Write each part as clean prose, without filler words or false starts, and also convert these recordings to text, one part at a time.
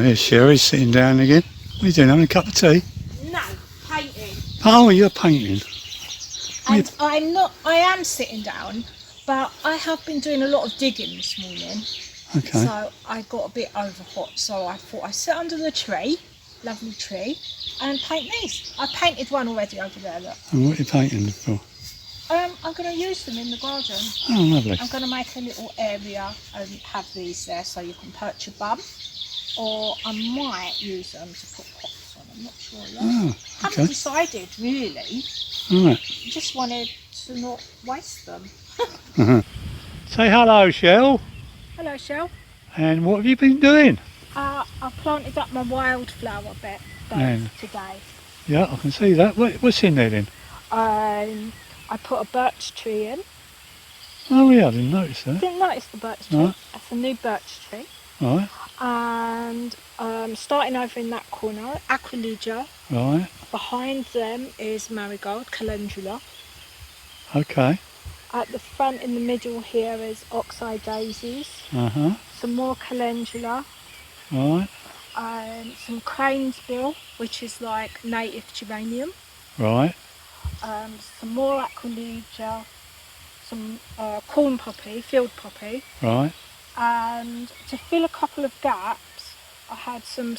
There's Sherry sitting down again. What are you doing, having a cup of tea? No, painting. Oh, you're painting. And I am sitting down, but I have been doing a lot of digging this morning. Okay. So I got a bit over hot, so I thought I'd sit under the tree, lovely tree, and paint these. I painted one already over there, look. And what are you painting for? I'm going to use them in the garden. Oh, lovely. I'm going to make a little area and have these there so you can perch your bum. Or I might use them to put pots on, I'm not sure yet. Oh, okay. Haven't decided really. All right. Just wanted to not waste them. Say hello, Shel. Hello, Shel. And what have you been doing? I planted up my wildflower beds today. Yeah, I can see that. What's in there then? I put a birch tree in. Oh yeah, I didn't notice that. Didn't notice the birch tree. Right. That's a new birch tree. Right. And starting over in that corner, aquilegia. Right. Behind them is marigold, calendula. Okay. At the front in the middle here is oxeye daisies. Uh-huh. Some more calendula. Right. Some cranesbill, which is like native geranium. Right. Some more aquilegia. Some corn poppy, field poppy. Right. And to fill a couple of gaps, I had some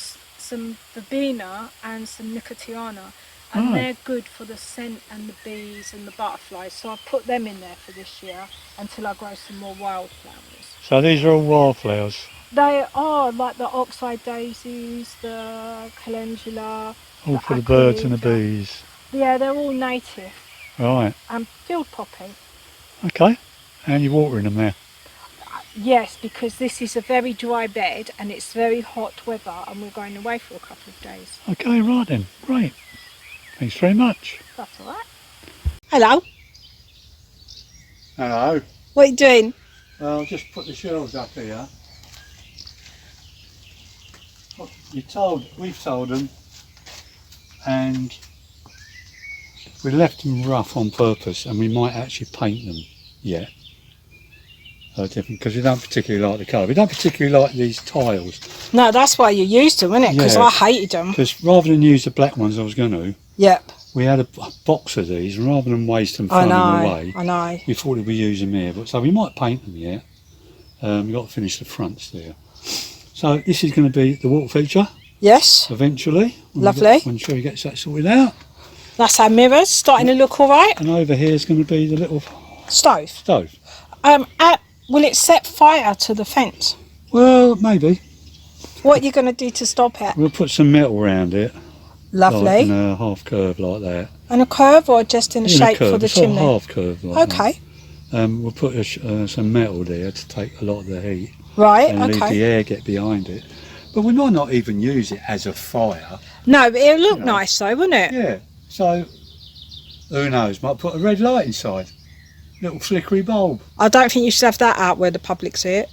verbena and some nicotiana, and they're good for the scent and the bees and the butterflies. So I put them in there for this year until I grow some more wildflowers. So these are all wildflowers? They are like the oxeye daisies, the calendula. All for the birds and the bees? Yeah, they're all native. Right. And field poppy. Okay. And you're watering them there? Yes, because this is a very dry bed and it's very hot weather and we're going away for a couple of days. Okay, right then. Great. Thanks very much. That's all right. Hello. Hello. What are you doing? I'll just put the shelves up here. We've told them, and we left them rough on purpose, and we might actually paint them yet. Different, because we don't particularly like the colour. We don't particularly like these tiles. No, that's why you used them, isn't it? Because Yeah. I hated them. Because rather than use the black ones I was going to, Yep. we had a box of these, and rather than waste them throwing them away, I know. we thought we'd use them here. But so we might paint them yet. We've got to finish the fronts there. So this is going to be the water feature. Yes. Eventually. Lovely. When Sherry gets that sorted out. That's our mirrors, starting to look all right. And over here is going to be the little Stove. stove. Will it set fire to the fence? Well, maybe. What are you going to do to stop it? We'll put some metal around it. Like Lovely. in a half curve like that. And a curve or just in a shape curve. for the It's sort of chimney? half curve like Okay. that. We'll put some metal there to take a lot of the heat. Right, and leave okay. the air get behind it. But we might not even use it as a fire. No, but it'll look nice though, wouldn't it? Yeah. So, who knows? Might put a red light inside. Little flickery bulb. I don't think you should have that out where the public see it.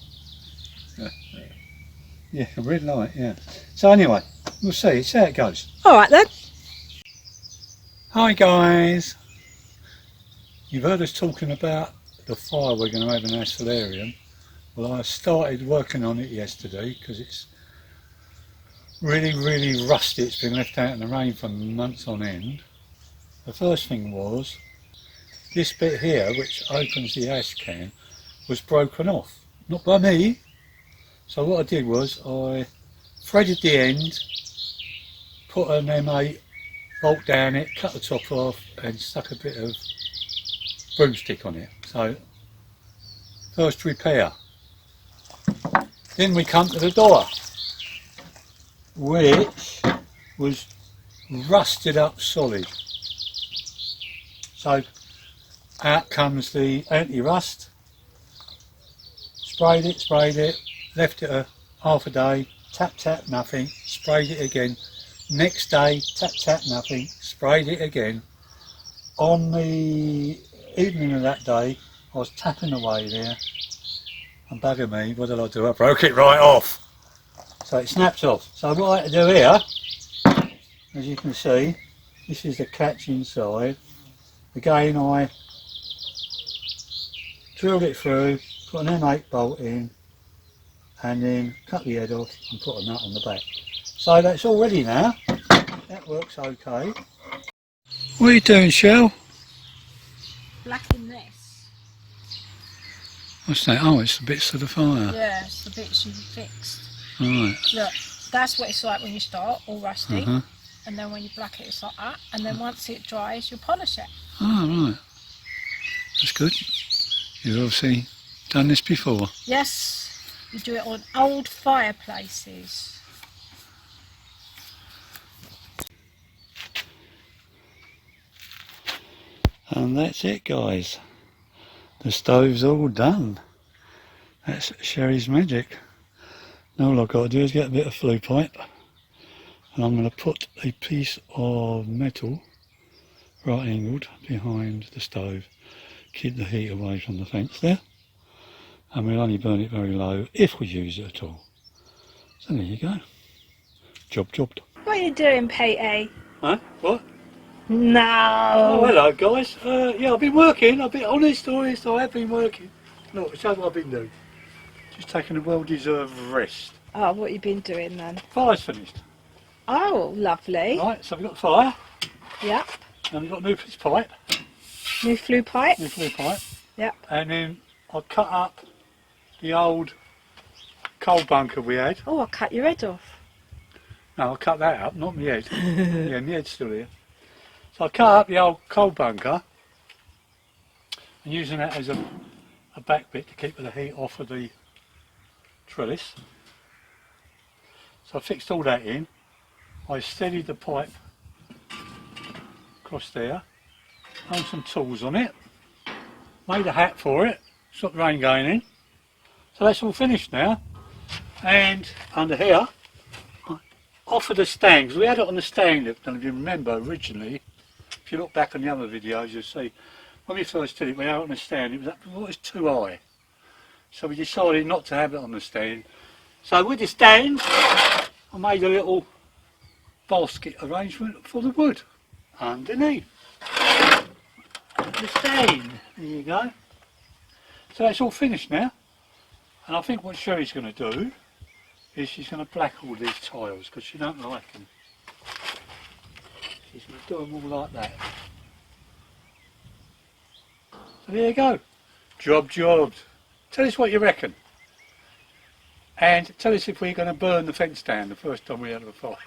Yeah, a red light, yeah. So anyway, we'll see how it goes. All right then. Hi guys. You've heard us talking about the fire we're going to have in our solarium. Well, I started working on it yesterday because it's really rusty. It's been left out in the rain for months on end. The first thing was this bit here, which opens the ash can, was broken off. Not by me. So what I did was I threaded the end, put an M8 bolt down it, cut the top off and stuck a bit of broomstick on it. So first repair. Then we come to the door, which was rusted up solid. So out comes the anti-rust. Sprayed it, left it a half a day, tap, nothing, sprayed it again. Next day, tap, nothing, sprayed it again. On the evening of that day, I was tapping away there, and bugger me, what did I do? I broke it right off. So it snapped off. So what I had to do here, as you can see, this is the catch inside. Again, I drilled it through, put an M8 bolt in, and then cut the head off and put a nut on the back. So that's all ready now. That works okay. What are you doing, Shel? Blacking this. What's that? Oh, it's the bits of the fire. Yeah, it's the bits you fixed. Right. Look, that's what it's like when you start, all rusty. And then when you black it, it's like that. And then once it dries, you polish it. Oh, right. That's good. You've obviously done this before. Yes, you do it on old fireplaces. And that's it, guys. The stove's all done. That's Sherry's magic. Now all I've got to do is get a bit of flue pipe, and I'm going to put a piece of metal right angled behind the stove. Keep the heat away from the fence there, and we'll only burn it very low if we use it at all. So there you go. Job jobbed. What are you doing, Pete? Huh? What? No. Oh, hello guys. Yeah, I've been working. I've been honest, I have been working. Look, show what I've been doing. Just taking a well-deserved rest. Oh, what have you been doing then? Fire's finished. Oh, lovely. Right, so we've got fire, Yep. and we've got new pipe. New flue pipe. New flue pipe. Yep. And then I cut up the old coal bunker we had. Oh, I cut your head off. No, I cut that up, not my head. Yeah, my head's still here. So I cut up the old coal bunker and using that as a back bit to keep the heat off of the trellis. So I fixed all that in. I steadied the pipe across there, hung some tools on it, made a hat for it, stop the rain going in. So that's all finished now. And under here, off of the stand, because we had it on the stand, if you remember originally, if you look back on the other videos, you'll see when we first did it, we had it on the stand, it was too high. So we decided not to have it on the stand. So with the stand, I made a little basket arrangement for the wood underneath the stand. There you go. So that's all finished now. And I think what Sherry's going to do is she's going to black all these tiles because she don't like them. She's going to do them all like that. So there you go. Job jobbed. Tell us what you reckon. And tell us if we're going to burn the fence down the first time we have a fire.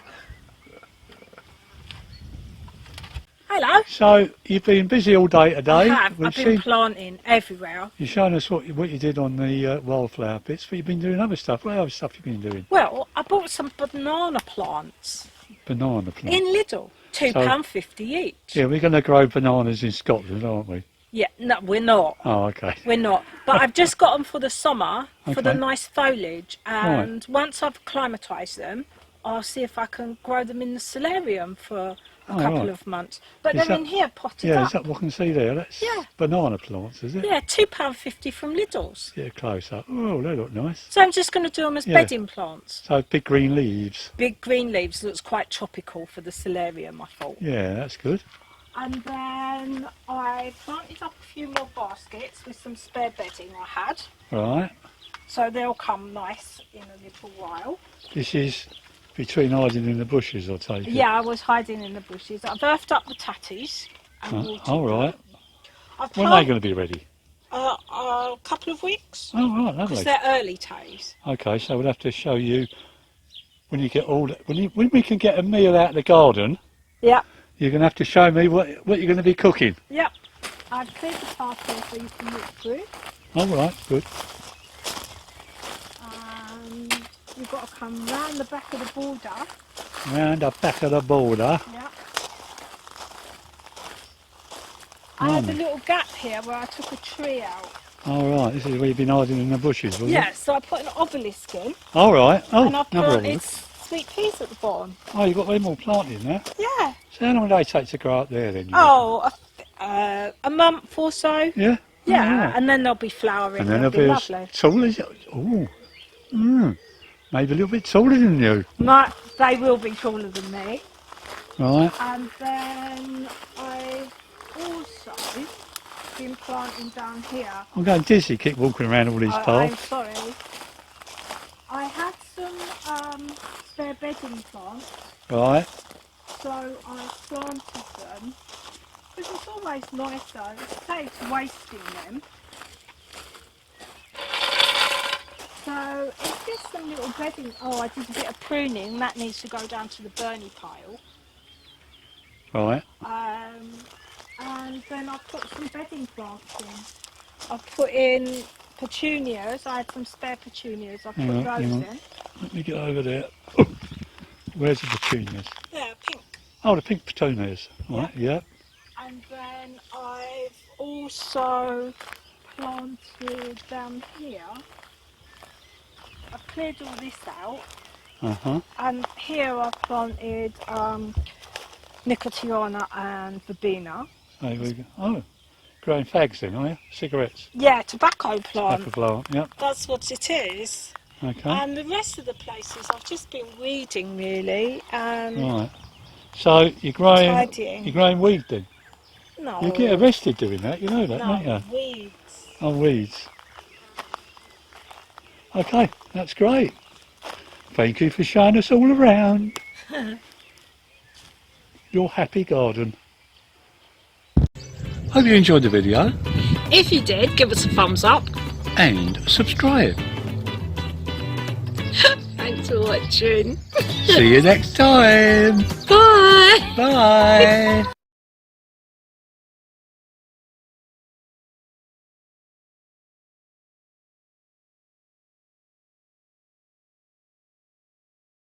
Hello. So you've been busy all day today. I have. I've been planting everywhere. You're showing us what you did on the wildflower bits, but you've been doing other stuff. What other stuff you've been doing? Well, I bought some banana plants. Banana plants. In Lidl. £2.50 each. Yeah, we're going to grow bananas in Scotland, aren't we? Yeah, no, we're not. Oh, okay. We're not. But I've just got them for the summer, for the Okay. nice foliage. And once I've acclimatised them, I'll see if I can grow them in the solarium for a couple of months. But Is they're that- in here potted Yeah, up. is that what I can see there? That's Yeah. banana plants, is it? Yeah, £2.50 from Lidl's. Yeah, close up. Oh, they look nice. So I'm just going to do them as Yeah. bedding plants. So big green leaves. Big green leaves looks quite tropical for the solarium, I thought. Yeah, that's good. And then I planted up a few more baskets with some spare bedding I had. Right. So they'll come nice in a little while. This is between hiding in the bushes, I take it. Yeah, I was hiding in the bushes. I've earthed up the tatties. And watered All right. them. I've When are they going to be ready? a couple of weeks. Oh, right, Because lovely. they're early tatties. Okay, so we'll have to show you when you get all when we can get a meal out of the garden. Yep. You're going to have to show me what you're going to be cooking. Yep. I've cleared the path here so you can walk through. All right, good. You've got to come round the back of the border. Round the back of the border. Yeah. I had a little gap here where I took a tree out. All right, this is where you've been hiding in the bushes, was Yeah, it? so I put an obelisk in. All right. Oh, And I another planted obelisk. sweet peas at the bottom. Oh, you've got them all planted now. Yeah. So how long do they take to grow up there then? you Oh, a month or so. reckon? Yeah? Yeah, All right. and then they'll be flowering. And then they'll they'll be be as lovely. tall as you. Oh. Maybe a little bit taller than you. They will be taller than me. Right. And then I've also been planting down here. I'm going dizzy, keep walking around all these I'm paths. sorry. I had some spare bedding plants, Right. so I planted them. Because it's always nicer, it saves wasting them. So it's just some little bedding. Oh, I did a bit of pruning, that needs to go down to the Bernie pile. Right. And then I put some bedding plants in. I put in petunias, I had some spare petunias, I put Hang on, those hang on. in. Let me get over there. Where's the petunias? Yeah, pink. Oh, the pink petunias. Right, yeah. And then I've also planted down here. I've cleared all this out. Uh-huh. And here I've planted Nicotiana and Verbena. There we go. Oh, growing fags then, are you? Cigarettes. Yeah, tobacco plant. Tobacco plant, yep. That's what it is. Okay. And the rest of the places I've just been weeding really and Right. So you're growing tidying. weed then? No. You get arrested doing that, you know that, don't No, you? weeds. Oh, weeds. Okay, that's great. Thank you for showing us all around your happy garden. Hope you enjoyed the video If you did, give us a thumbs up. and subscribe. Thanks for watching. See you next time. Bye. Bye.